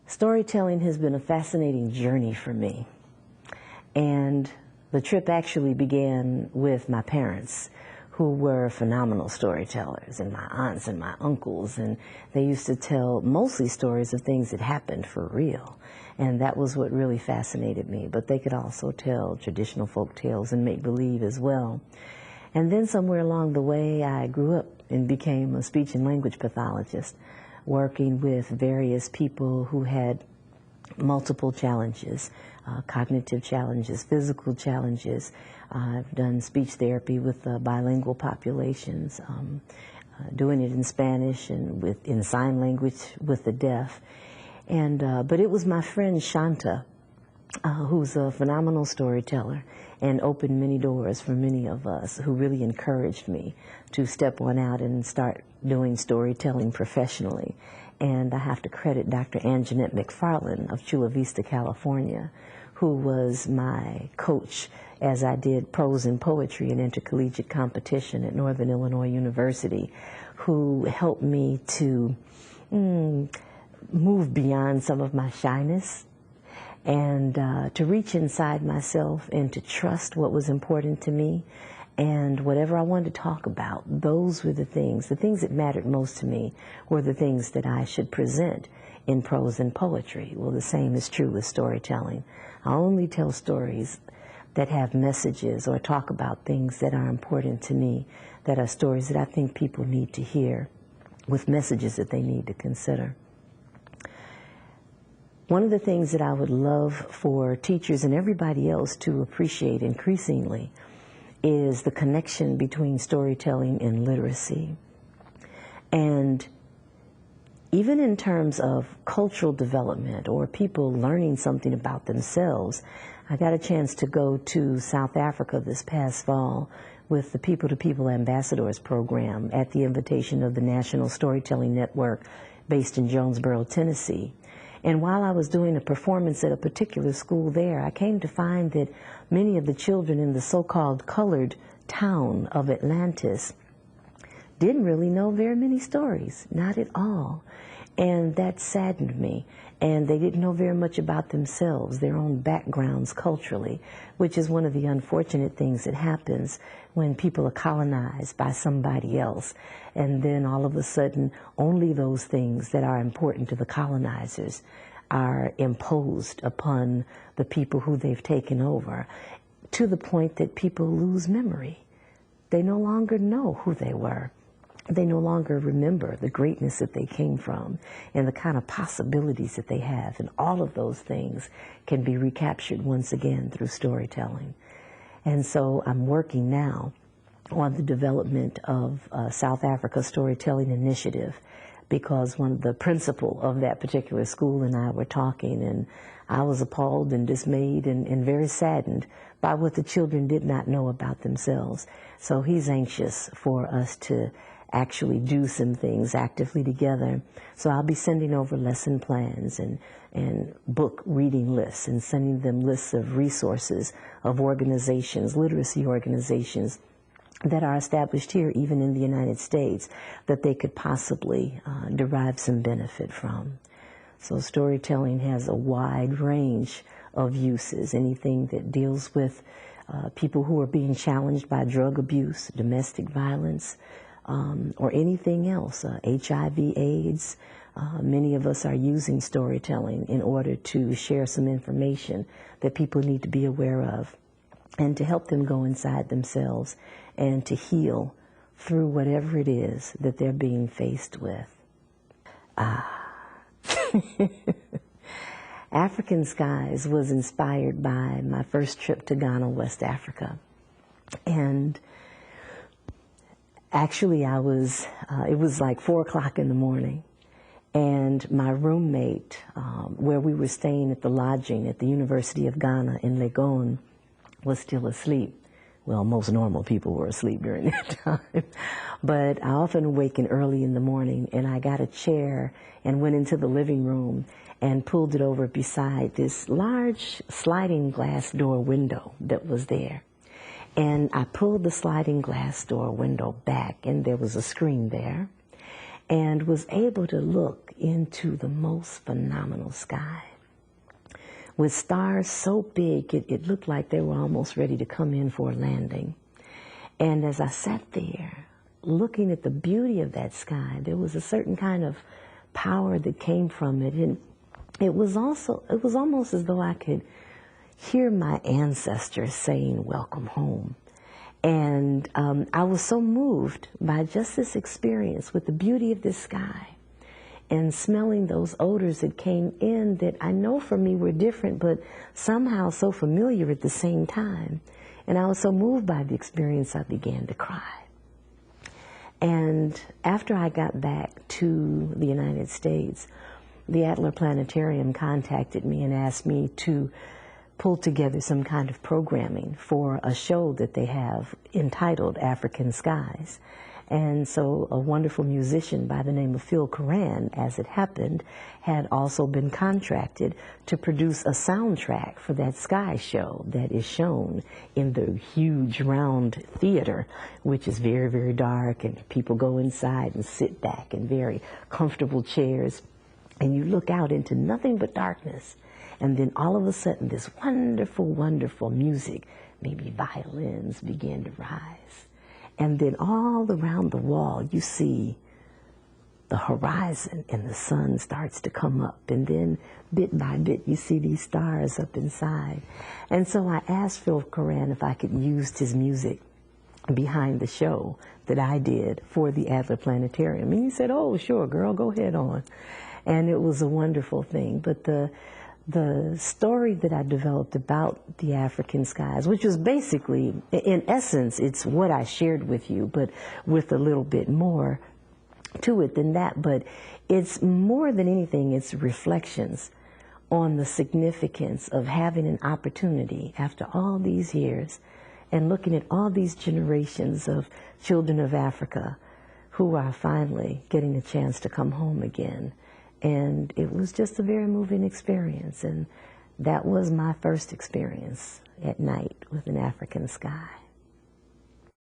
Storytelling has been a fascinating journey for me. And the trip actually began with my parents, who were phenomenal storytellers, and my aunts and my uncles, and they used to tell mostly stories of things that happened for real. And that was what really fascinated me. But they could also tell traditional folk tales and make-believe as well. And then somewhere along the way, I grew up and became a speech and language pathologist, working with various people who had multiple challenges, cognitive challenges, physical challenges. I've done speech therapy with bilingual populations, doing it in Spanish and in sign language with the deaf. But it was my friend Shanta, who's a phenomenal storyteller and opened many doors for many of us, who really encouraged me to step on out and start doing storytelling professionally. And I have to credit Dr. Anjanette McFarland of Chula Vista, California, who was my coach as I did prose and poetry and intercollegiate competition at Northern Illinois University, who helped me to move beyond some of my shyness and to reach inside myself and to trust what was important to me. And whatever I wanted to talk about, those were the things that mattered most to me were the things that I should present in prose and poetry. Well, the same is true with storytelling. I only tell stories that have messages or talk about things that are important to me, that are stories that I think people need to hear, with messages that they need to consider. One of the things that I would love for teachers and everybody else to appreciate increasingly is the connection between storytelling and literacy. And even in terms of cultural development or people learning something about themselves, I got a chance to go to South Africa this past fall with the People to People Ambassadors program at the invitation of the National Storytelling Network based in Jonesboro, Tennessee. And while I was doing a performance at a particular school there, I came to find that many of the children in the so-called colored town of Atlantis didn't really know very many stories, not at all. And that saddened me. And they didn't know very much about themselves, their own backgrounds culturally, which is one of the unfortunate things that happens when people are colonized by somebody else. And then all of a sudden, only those things that are important to the colonizers are imposed upon the people who they've taken over, to the point that people lose memory. They no longer know who they were. They no longer remember the greatness that they came from and the kind of possibilities that they have. And all of those things can be recaptured once again through storytelling. And so I'm working now on the development of South Africa Storytelling Initiative, because one of the principal of that particular school and I were talking, and I was appalled and dismayed and very saddened by what the children did not know about themselves. So he's anxious for us to actually do some things actively together. So I'll be sending over lesson plans and book reading lists, and sending them lists of resources of organizations, literacy organizations, that are established here, even in the United States, that they could possibly derive some benefit from. So storytelling has a wide range of uses, anything that deals with people who are being challenged by drug abuse, domestic violence, or anything else, HIV, AIDS. Many of us are using storytelling in order to share some information that people need to be aware of, and to help them go inside themselves and to heal through whatever it is that they're being faced with. African Skies was inspired by my first trip to Ghana, West Africa. And actually it was like 4 o'clock in the morning, and my roommate, where we were staying at the lodging at the University of Ghana in Legon, was still asleep. Well, most normal people were asleep during that time. But I often awaken early in the morning, and I got a chair and went into the living room and pulled it over beside this large sliding glass door window that was there. And I pulled the sliding glass door window back, and there was a screen there. and was able to look into the most phenomenal sky with stars so big it looked like they were almost ready to come in for a landing. And as I sat there looking at the beauty of that sky, there was a certain kind of power that came from it. And it was almost as though I could hear my ancestors saying, "Welcome home." And I was so moved by just this experience with the beauty of this sky and smelling those odors that came in that I know for me were different, but somehow so familiar at the same time. And I was so moved by the experience, I began to cry. And after I got back to the United States, the Adler Planetarium contacted me and asked me to pull together some kind of programming for a show that they have entitled African Skies. And so a wonderful musician by the name of Phil Coran, as it happened, had also been contracted to produce a soundtrack for that sky show that is shown in the huge round theater, which is very, very dark, and people go inside and sit back in very comfortable chairs, and you look out into nothing but darkness. And then all of a sudden this wonderful, wonderful music, maybe violins, began to rise. And then all around the wall, you see the horizon, and the sun starts to come up. And then bit by bit, you see these stars up inside. And so I asked Phil Coran if I could use his music behind the show that I did for the Adler Planetarium. And he said, "Oh, sure, girl, go ahead on." And it was a wonderful thing. But the story that I developed about the African skies, which was basically, in essence, it's what I shared with you, but with a little bit more to it than that. But it's more than anything, it's reflections on the significance of having an opportunity after all these years and looking at all these generations of children of Africa who are finally getting a chance to come home again. And it was just a very moving experience. And that was my first experience at night with an African sky.